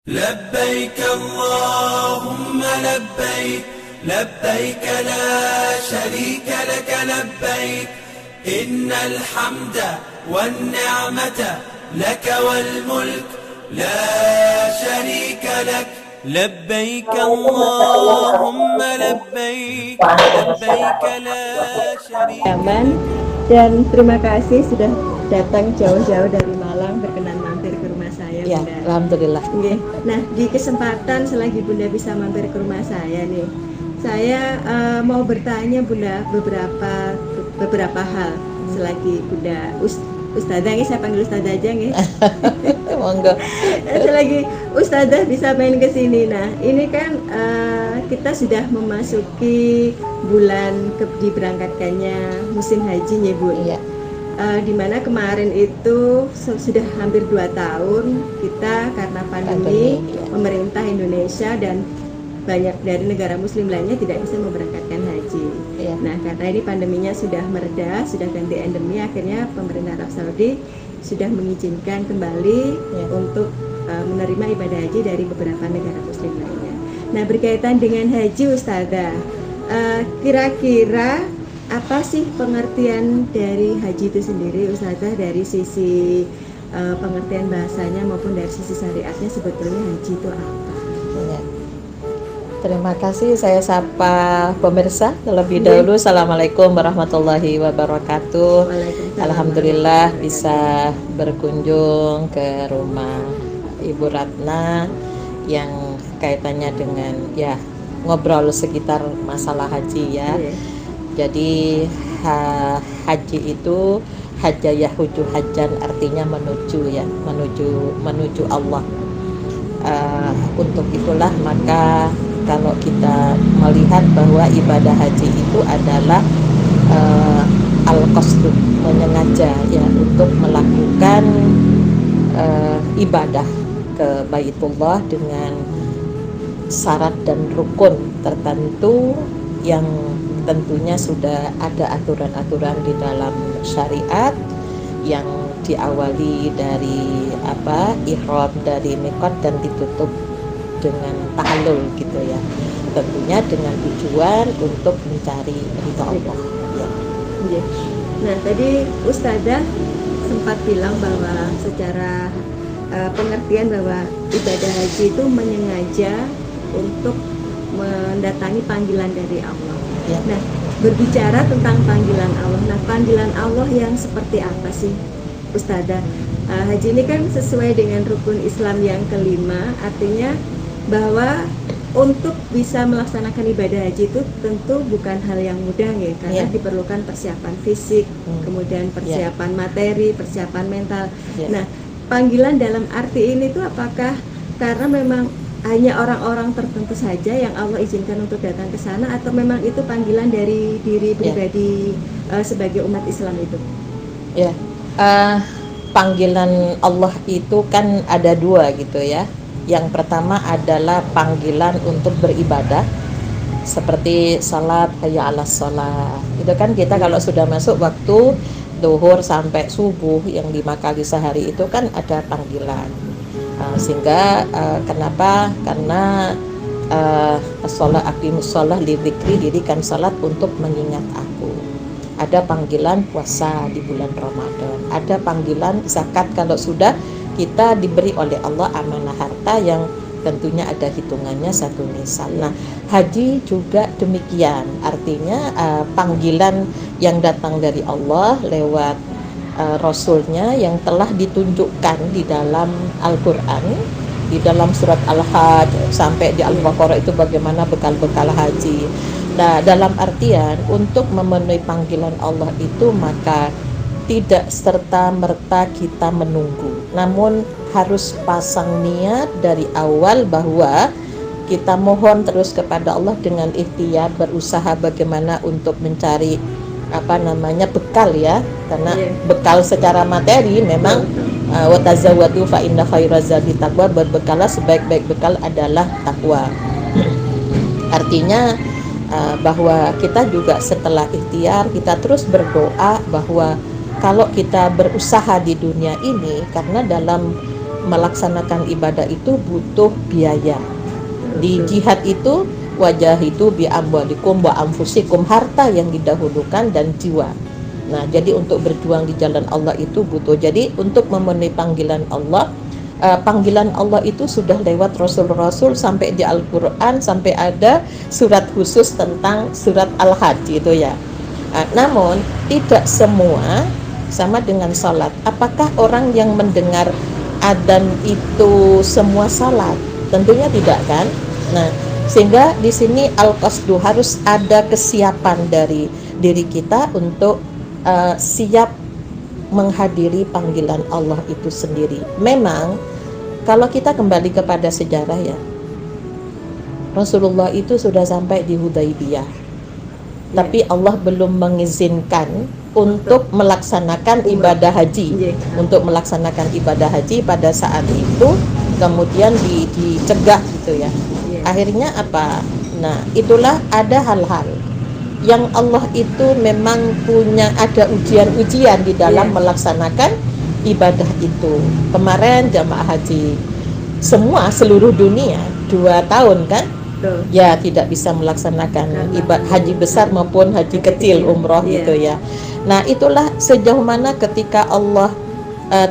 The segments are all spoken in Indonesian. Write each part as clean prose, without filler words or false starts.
لبيك اللهم لبيك لبيك لا شريك لك لبيك إن الحمد والنعمة لك والملك لا شريك لك لبيك اللهم لبيك لبيك لا شريك Aman, لك. dan terima kasih sudah datang jauh-jauh dari Malang berkenan mampir ke rumah saya, Ya, Bunda. alhamdulillah. Nggih. Nah, di kesempatan selagi Bunda bisa mampir ke rumah saya nih, saya mau bertanya Bunda beberapa hal selagi Bunda Ustazah, nggih, saya panggil Ustazah aja nggih. Monggo. Selagi Ustazah bisa main ke sini. Nah, ini kan kita sudah memasuki bulan diberangkatkannya musim haji ya, Bu. Iya. Dimana kemarin itu sudah hampir 2 tahun kita karena pandemi, Pandemi, ya. pemerintah Indonesia dan banyak dari negara muslim lainnya tidak bisa memberangkatkan haji. Iya. Nah, karena ini pandeminya sudah mereda, sudah ganti endemi, akhirnya pemerintah Arab Saudi sudah mengizinkan kembali Ya. untuk menerima ibadah haji dari beberapa negara muslim lainnya. Nah, berkaitan dengan haji, Ustazah, kira-kira apa sih pengertian dari haji itu sendiri, Ustazah, dari sisi pengertian bahasanya maupun dari sisi syariatnya, sebetulnya haji itu apa? Ya. Terima kasih, saya sapa pemirsa terlebih Iya. dahulu. Assalamualaikum warahmatullahi wabarakatuh. Waalaikumsalam Alhamdulillah warahmatullahi bisa berkunjung ke rumah Ibu Ratna yang kaitannya dengan ya ngobrol sekitar masalah haji ya. Iya. Jadi haji itu hajja yahuju hajjan, artinya menuju ya, menuju Allah. Untuk itulah maka kalau kita melihat bahwa ibadah haji itu adalah al-qasdu, menyengaja ya untuk melakukan ibadah ke Baitullah dengan syarat dan rukun tertentu yang tentunya sudah ada aturan-aturan di dalam syariat yang diawali dari ihram dari miqat dan ditutup dengan tahallul gitu ya, tentunya dengan tujuan untuk mencari ridha Allah ya. Iya. Nah, tadi Ustazah sempat bilang bahwa secara pengertian bahwa ibadah haji itu menyengaja untuk mendatangi panggilan dari Allah. Ya. Nah, berbicara tentang panggilan Allah. Nah, panggilan Allah yang seperti apa sih, Ustazah? Haji ini kan sesuai dengan rukun Islam yang kelima, artinya bahwa untuk bisa melaksanakan ibadah haji itu tentu bukan hal yang mudah ya, karena Ya. diperlukan persiapan fisik, kemudian persiapan materi, persiapan mental. Ya. Nah, panggilan dalam arti ini tuh apakah karena memang hanya orang-orang tertentu saja yang Allah izinkan untuk datang ke sana, atau memang itu panggilan dari diri pribadi sebagai umat Islam itu? Ya, panggilan Allah itu kan ada dua gitu ya. Yang pertama adalah panggilan untuk beribadah, seperti salat, hayya 'alas shalah. Itu kan kita kalau sudah masuk waktu duhur sampai subuh yang 5 kali sehari itu kan ada panggilan. Sehingga kenapa? Karena as-shalah aqimus shalah li dzikri, dirikan salat untuk mengingat aku. Ada panggilan puasa di bulan Ramadan, ada panggilan zakat kalau sudah kita diberi oleh Allah amanah harta yang tentunya ada hitungannya 1 nisan. Nah, haji juga demikian, artinya panggilan yang datang dari Allah lewat Rasulnya yang telah ditunjukkan di dalam Al-Quran, di dalam surat Al-Hajj sampai di Al-Baqarah itu bagaimana bekal-bekal haji. Nah, dalam artian untuk memenuhi panggilan Allah itu maka tidak serta-merta kita menunggu, namun harus pasang niat dari awal bahwa kita mohon terus kepada Allah dengan ikhtiar, berusaha bagaimana untuk mencari bekal ya, karena bekal secara materi memang wa tazawwadu fa inna khairaz zadi taqwa, berbekalah sebaik-baik bekal adalah takwa. Artinya bahwa kita juga setelah ikhtiar kita terus berdoa bahwa kalau kita berusaha di dunia ini, karena dalam melaksanakan ibadah itu butuh biaya. Di Betul. jihad itu wajah itu bi amwalikum wa anfusikum, harta yang didahulukan dan jiwa. Nah, jadi untuk berjuang di jalan Allah itu butuh. Jadi untuk memenuhi panggilan Allah, panggilan Allah itu sudah lewat Rasul-Rasul sampai di Al-Quran, sampai ada surat khusus tentang surat Al-Hajj itu ya. Namun tidak semua sama dengan salat. Apakah orang yang mendengar adzan itu semua salat? Tentunya tidak kan. Nah, sehingga di sini al-qasdu, harus ada kesiapan dari diri kita untuk siap menghadiri panggilan Allah itu sendiri. Memang kalau kita kembali kepada sejarah ya, Rasulullah itu sudah sampai di Hudaybiyah, tapi Allah belum mengizinkan untuk melaksanakan ibadah haji. Untuk melaksanakan ibadah haji pada saat itu kemudian dicegah gitu ya. Akhirnya apa? Nah, itulah ada hal-hal yang Allah itu memang punya, ada ujian-ujian di dalam melaksanakan ibadah itu. Kemarin jamaah haji semua seluruh dunia 2 tahun kan? Ya tidak bisa melaksanakan ibadah haji besar maupun haji kecil, umroh gitu ya. Nah, itulah sejauh mana ketika Allah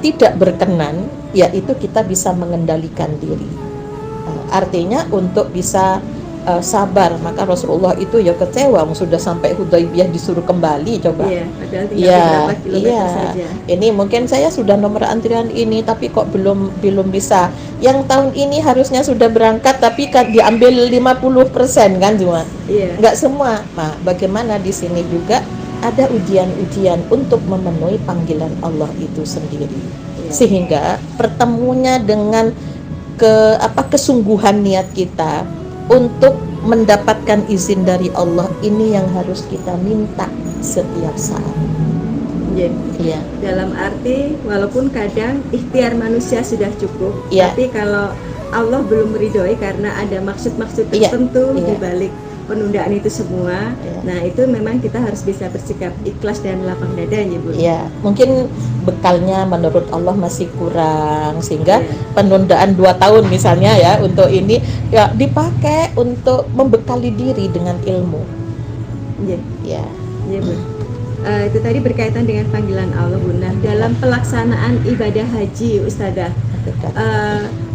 tidak berkenan, yaitu kita bisa mengendalikan diri. Artinya untuk bisa sabar. Maka Rasulullah itu ya kecewa, sudah sampai Hudaybiyah disuruh kembali coba. Padahal tinggal beberapa kilometer saja. Ini mungkin saya sudah nomor antrian ini tapi kok belum bisa. Yang tahun ini harusnya sudah berangkat tapi kan diambil 50% kan cuma. Enggak semua. Nah, bagaimana di sini juga ada ujian-ujian untuk memenuhi panggilan Allah itu sendiri. Sehingga pertemunya dengan kesungguhan niat kita untuk mendapatkan izin dari Allah ini yang harus kita minta setiap saat. Dalam arti walaupun kadang ikhtiar manusia sudah cukup, tapi kalau Allah belum meridhoi karena ada maksud-maksud tertentu di balik penundaan itu semua. Nah, itu memang kita harus bisa bersikap ikhlas dan lapang dada ya, Bu. Mungkin bekalnya menurut Allah masih kurang sehingga penundaan 2 tahun misalnya ya untuk ini ya dipakai untuk membekali diri dengan ilmu. Bu. Itu tadi berkaitan dengan panggilan Allah, Bu. Nah, dalam pelaksanaan ibadah haji, Ustazah,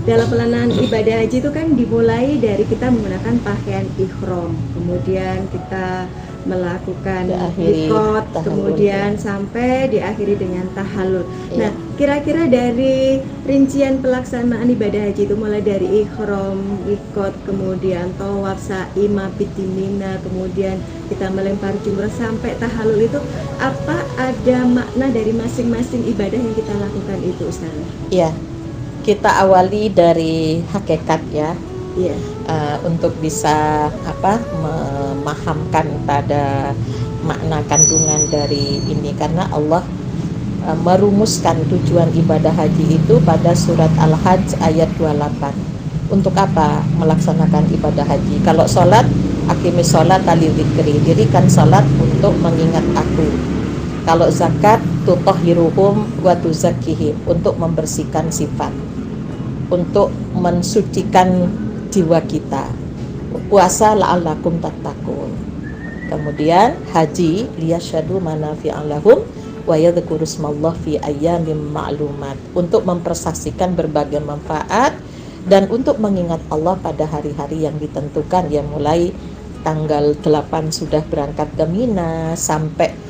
dalam pelaksanaan ibadah haji itu kan dimulai dari kita menggunakan pakaian ihram, kemudian kita melakukan miqat, kemudian sampai diakhiri dengan tahallul. Nah, kira-kira dari rincian pelaksanaan ibadah haji itu mulai dari ihram, miqat, kemudian tawaf, sa'i, mabit di Mina, kemudian kita melempar jumrah sampai tahallul itu, apa ada makna dari masing-masing ibadah yang kita lakukan itu, Ustaz? Kita awali dari hakikat ya. Untuk bisa memahamkan pada makna kandungan dari ini, karena Allah merumuskan tujuan ibadah haji itu pada surat Al-Hajj ayat 28. Untuk apa melaksanakan ibadah haji? Kalau sholat, aqimis sholat lidzikri, dirikan sholat untuk mengingat aku. Kalau zakat, tutahhiruhum wa tuzakkihim, untuk membersihkan sifat, untuk mensucikan jiwa kita. Puasa la'allakum tattaqun. Kemudian haji liyasyhadu manafi'a lahum wa yadhkuru smallahi fi ayyamin ma'lumat, untuk mempersaksikan berbagai manfaat dan untuk mengingat Allah pada hari-hari yang ditentukan, ya mulai tanggal 8 sudah berangkat ke Mina sampai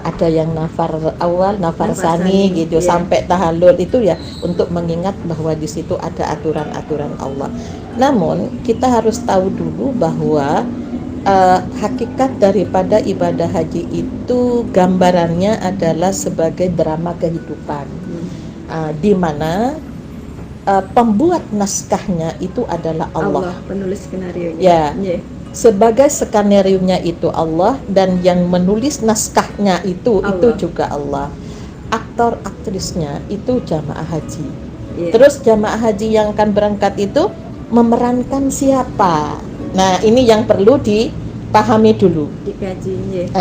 ada yang nafar awal, nafar sani gitu, sampai tahallul itu ya untuk mengingat bahwa di situ ada aturan-aturan Allah. Namun kita harus tahu dulu bahwa hakikat daripada ibadah haji itu gambarannya adalah sebagai drama kehidupan, di mana pembuat naskahnya itu adalah Allah, penulis skenarionya. Sebagai skenario-nya itu Allah, dan yang menulis naskahnya itu juga Allah. Aktor aktrisnya itu jamaah haji. Terus jamaah haji yang akan berangkat itu memerankan siapa? Nah, ini yang perlu dipahami dulu. Dikaji.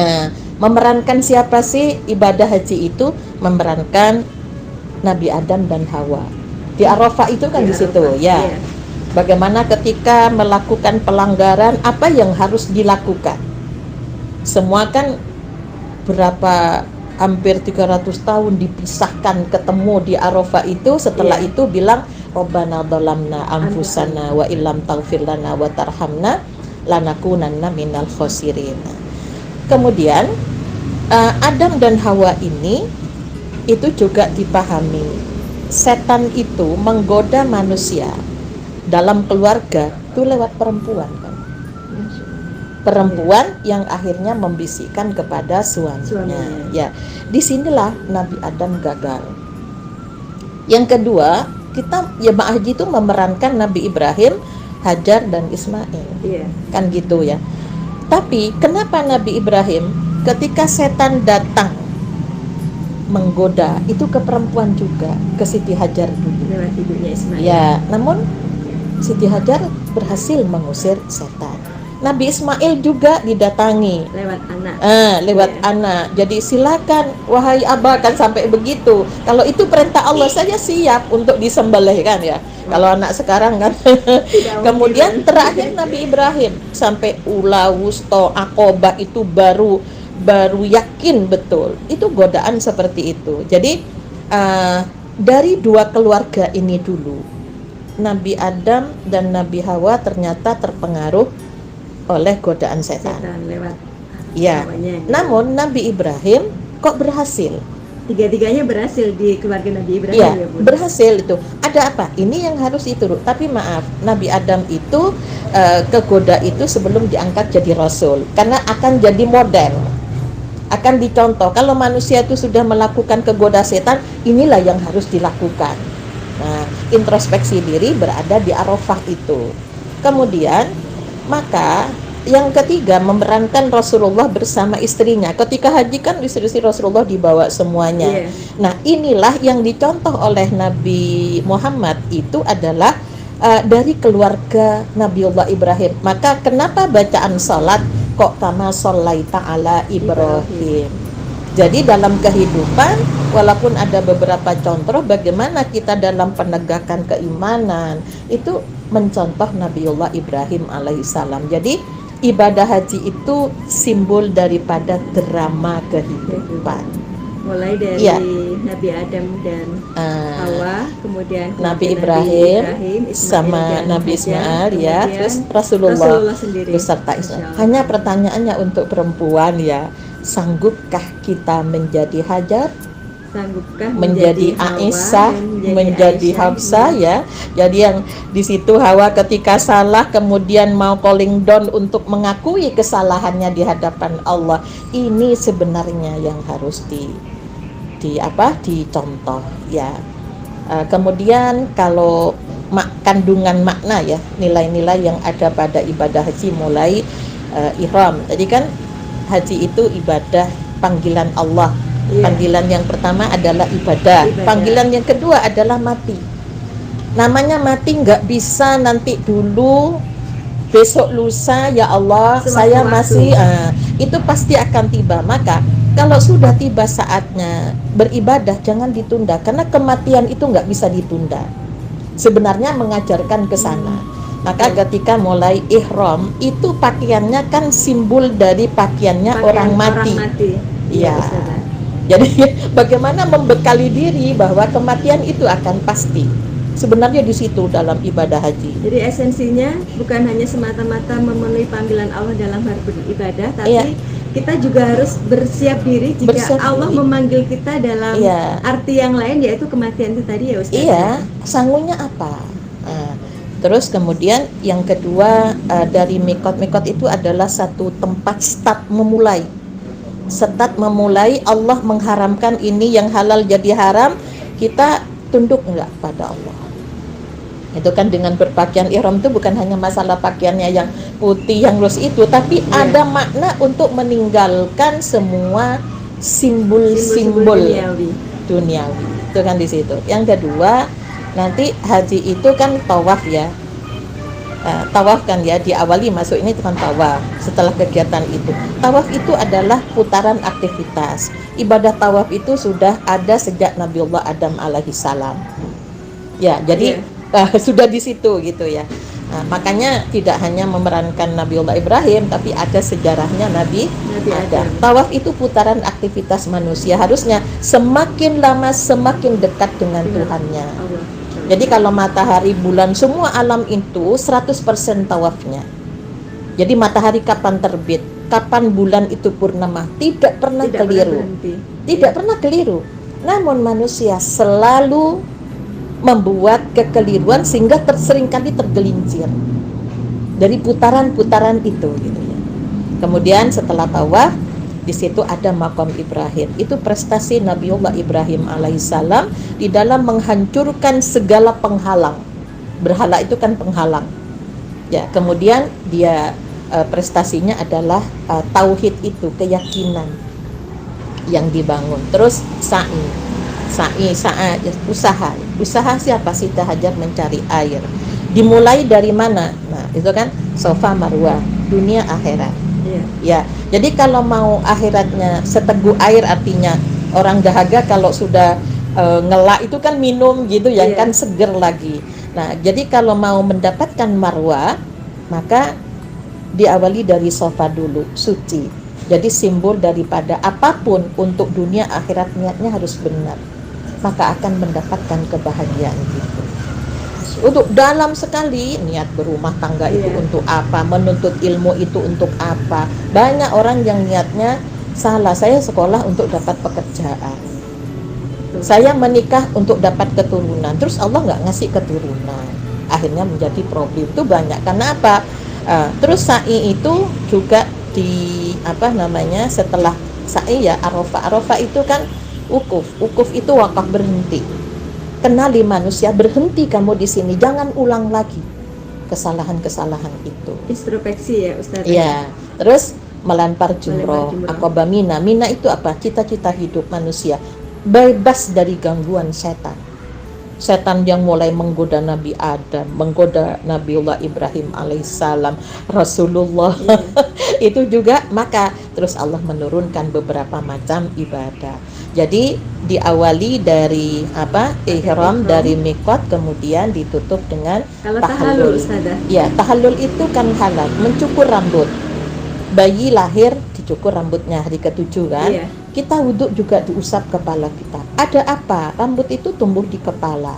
Memerankan siapa sih? Ibadah haji itu memerankan Nabi Adam dan Hawa. Di Arafah itu kan di situ ya. Iya. Bagaimana ketika melakukan pelanggaran, apa yang harus dilakukan? Semua kan berapa, hampir 300 tahun dipisahkan, ketemu di Arafah itu. Setelah Iya. itu bilang Rabbana dhalamna anfusana wa illam taghfir lana wa tarhamna lanakunanna minal khosirin. Kemudian Adam dan Hawa ini itu juga dipahami, setan itu menggoda manusia dalam keluarga itu lewat perempuan kan. Perempuan yang akhirnya membisikkan kepada suaminya. Ya, disinilah Nabi Adam gagal. Yang kedua, kita jemaah haji itu memerankan Nabi Ibrahim, Hajar dan Ismail. Iya. Kan gitu ya. Tapi kenapa Nabi Ibrahim ketika setan datang menggoda itu ke perempuan juga, ke Siti Hajar dulu. Lewat ibunya Ismail. Ya, namun Siti Hajar berhasil mengusir setan. Nabi Ismail juga didatangi Lewat anak. lewat anak. Jadi silakan wahai abah, kan sampai begitu. Kalau itu perintah Allah saja siap untuk disembelih kan ya. Kalau anak sekarang kan. Kemudian terakhir Nabi Ibrahim sampai ula wusto akobah itu baru yakin betul itu godaan seperti itu. Jadi dari dua keluarga ini dulu, Nabi Adam dan Nabi Hawa ternyata terpengaruh oleh godaan setan. Lewat Ya. Hawanya. Namun Nabi Ibrahim kok berhasil? Tiga-tiganya berhasil di keluarga Nabi Ibrahim Ya, ya, Bun? berhasil itu. Ada apa? Ini yang harus diturut. Tapi maaf, Nabi Adam itu kegoda itu sebelum diangkat jadi rasul, karena akan jadi model, akan dicontoh. Kalau manusia itu sudah melakukan kegoda setan, inilah yang harus dilakukan. Nah, introspeksi diri berada di Arafah itu. Kemudian, maka yang ketiga memerankan Rasulullah bersama istrinya. Ketika haji kan istri-istri Rasulullah dibawa semuanya. Iya. Nah, inilah yang dicontoh oleh Nabi Muhammad itu adalah dari keluarga Nabiullah Ibrahim. Maka kenapa bacaan salat kok kama shallaita ala Ibrahim? Jadi dalam kehidupan, walaupun ada beberapa contoh bagaimana kita dalam penegakan keimanan itu mencontoh Nabiullah Ibrahim alaihissalam. Jadi ibadah haji itu simbol daripada drama kehidupan. Mulai dari Iya. Nabi Adam dan Hawa, kemudian Nabi Ibrahim, Ibrahim Ismail sama dan Nabi Hajar, Ismail ya, kemudian terus Rasulullah sendiri beserta Masya Ismail. Allah. Hanya pertanyaannya untuk perempuan ya, sanggupkah kita menjadi Hajar, sanggupkah menjadi Hawa Aisyah, dan menjadi Aisyah? Hafsah ya. Jadi yang di situ Hawa ketika salah kemudian mau calling down untuk mengakui kesalahannya di hadapan Allah. Ini sebenarnya yang harus dicontoh ya. Kemudian kalau kandungan makna ya, nilai-nilai yang ada pada ibadah haji mulai ihram. Tadi kan haji itu ibadah panggilan Allah. Iya. Panggilan yang pertama adalah ibadah. Panggilan yang kedua adalah mati. Namanya mati nggak bisa nanti dulu, besok lusa, ya Allah saya masih itu pasti akan tiba. Maka kalau sudah tiba saatnya beribadah jangan ditunda, karena kematian itu nggak bisa ditunda. Sebenarnya mengajarkan ke sana. Maka ketika mulai ihram itu pakaiannya kan simbol dari pakaiannya orang mati. Iya. Jadi bagaimana membekali diri bahwa kematian itu akan pasti. Sebenarnya di situ dalam ibadah haji. Jadi esensinya bukan hanya semata-mata memenuhi panggilan Allah dalam hal beribadah, tapi Iya. kita juga harus bersiap diri jika Bersiap Allah diri. memanggil kita dalam Iya. arti yang lain, yaitu kematian itu tadi ya Ustaz. Iya, sangunya apa? Terus kemudian yang kedua dari mikot itu adalah satu tempat start memulai. Start memulai, Allah mengharamkan ini yang halal jadi haram, kita tunduk enggak pada Allah. Itu kan dengan berpakaian ihram itu bukan hanya masalah pakaiannya yang putih yang lus itu, tapi ada makna untuk meninggalkan semua simbol-simbol duniawi. Itu kan di situ. Yang kedua, nanti haji itu kan tawaf ya. Tawaf kan ya, diawali masuk ini kan tawaf. Setelah kegiatan itu, tawaf itu adalah putaran aktivitas. Ibadah tawaf itu sudah ada sejak Nabiullah Adam alaihissalam. Ya, jadi sudah di situ gitu ya. Nah, makanya tidak hanya memerankan Nabiullah Ibrahim, tapi ada sejarahnya Nabi Adam. Tawaf itu putaran aktivitas manusia, harusnya semakin lama semakin dekat dengan Tuhannya. Jadi kalau matahari, bulan, semua alam itu 100% tawafnya. Jadi matahari kapan terbit, kapan bulan itu purnama, tidak pernah keliru. Tidak pernah keliru. Namun manusia selalu membuat kekeliruan sehingga seringkali tergelincir dari putaran-putaran itu gitu ya. Kemudian setelah tawaf, di situ ada makam Ibrahim. Itu prestasi Nabiullah Ibrahim alaihissalam di dalam menghancurkan segala penghalang. Berhala itu kan penghalang. Ya, kemudian dia prestasinya adalah tauhid itu, keyakinan yang dibangun. Terus sa'i, usaha siapa? Siti Hajar mencari air. Dimulai dari mana? Nah, itu kan Safa Marwah, dunia akhirat. Ya, jadi kalau mau akhiratnya seteguk air, artinya orang dahaga kalau sudah ngelak itu kan minum gitu ya, kan seger lagi. Nah, jadi kalau mau mendapatkan Marwah, maka diawali dari Safa dulu, suci. Jadi simbol daripada apapun untuk dunia akhirat, niatnya harus benar, maka akan mendapatkan kebahagiaan gitu. Untuk dalam sekali, niat berumah tangga itu untuk apa, menuntut ilmu itu untuk apa. Banyak orang yang niatnya salah. Saya sekolah untuk dapat pekerjaan, saya menikah untuk dapat keturunan, terus Allah nggak ngasih keturunan, akhirnya menjadi problem. Itu banyak. Karena apa? Terus sa'i itu juga di setelah sa'i ya, Arafah itu kan Ukuf itu wakaf, berhenti. Kenali manusia, berhenti kamu di sini, jangan ulang lagi kesalahan-kesalahan itu. Introspeksi ya Ustaz. Iya. Terus melempar jumroh, Aqabah Mina. Mina itu apa? Cita-cita hidup manusia, bebas dari gangguan setan. Setan yang mulai menggoda Nabi Adam, menggoda Nabiullah Ibrahim alaihissalam, Rasulullah. Itu juga, maka terus Allah menurunkan beberapa macam ibadah. Jadi diawali dari ihram dari mikot, kemudian ditutup dengan tahallul. Ya, tahallul itu kan halal, mencukur rambut. Bayi lahir dicukur rambutnya hari ke-7 kan. Kita wudhu juga diusap kepala kita. Ada apa? Rambut itu tumbuh di kepala.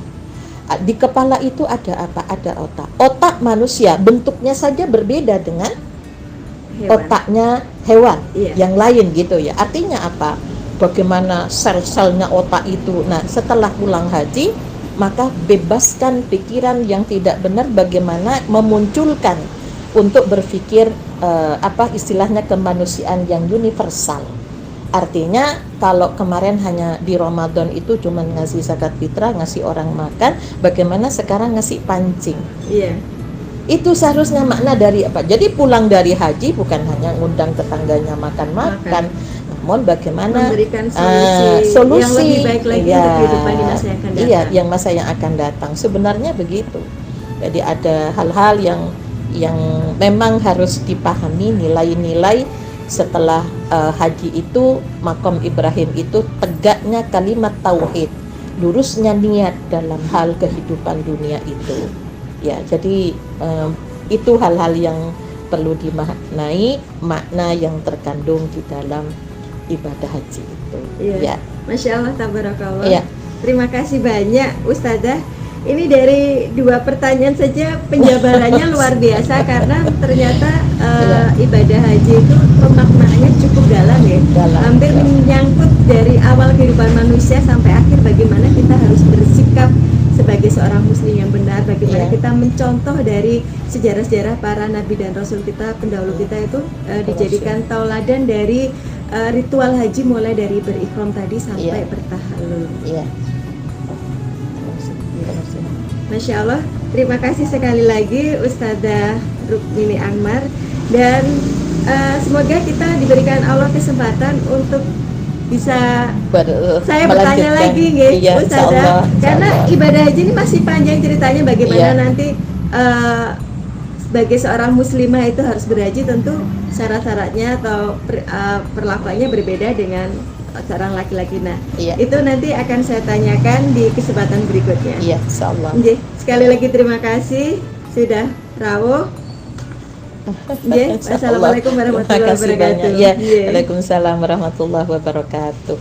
Di kepala itu ada apa? Ada otak. Otak manusia bentuknya saja berbeda dengan otaknya hewan yang lain gitu ya. Artinya apa? Bagaimana sel-selnya otak itu. Nah, setelah pulang haji, maka bebaskan pikiran yang tidak benar, bagaimana memunculkan untuk berpikir istilahnya kemanusiaan yang universal. Artinya kalau kemarin hanya di Ramadan itu cuma ngasih zakat fitrah, ngasih orang makan, bagaimana sekarang ngasih pancing. Itu seharusnya makna dari apa? Jadi pulang dari haji bukan hanya ngundang tetangganya makan-makan, namun bagaimana memberikan solusi yang lebih baik lagi untuk kehidupan di masa yang akan datang. Yang masa yang akan datang. Sebenarnya begitu. Jadi ada hal-hal yang memang harus dipahami, nilai-nilai setelah haji itu. Makam Ibrahim itu tegaknya kalimat tauhid, lurusnya niat dalam hal kehidupan dunia itu. Ya, jadi itu hal-hal yang perlu dimaknai, makna yang terkandung di dalam ibadah haji itu. Ya. Masya Allah, tabarakallah. Terima kasih banyak Ustazah. Ini dari 2 pertanyaan saja penjabarannya luar biasa, karena ternyata ibadah haji itu pemaknaannya cukup dalam ya. Hampir menyangkut dari awal kehidupan manusia sampai akhir, bagaimana kita harus bersikap sebagai seorang muslim yang benar, bagaimana kita mencontoh dari sejarah-sejarah para nabi dan rasul kita, pendahulu kita itu dijadikan tauladan dari ritual haji, mulai dari berikhram tadi sampai bertahallul. Masya Allah, terima kasih sekali lagi Ustazah Rukmini Anmar, dan semoga kita diberikan Allah kesempatan untuk bisa saya bertanya lagi Ustazah, karena ibadah haji ini masih panjang ceritanya, bagaimana nanti sebagai seorang muslimah itu harus berhaji, tentu syarat-syaratnya atau perlakuannya berbeda dengan seorang laki-laki. Nah, Iya. itu nanti akan saya tanyakan di kesempatan berikutnya. Iya, insyaallah. Nggih, sekali lagi terima kasih sudah rawuh. Nggih, Insyaallah. Assalamualaikum warahmatullahi Terima kasih wabarakatuh. banyak. Ya, Nggih. Waalaikumsalam warahmatullahi wabarakatuh.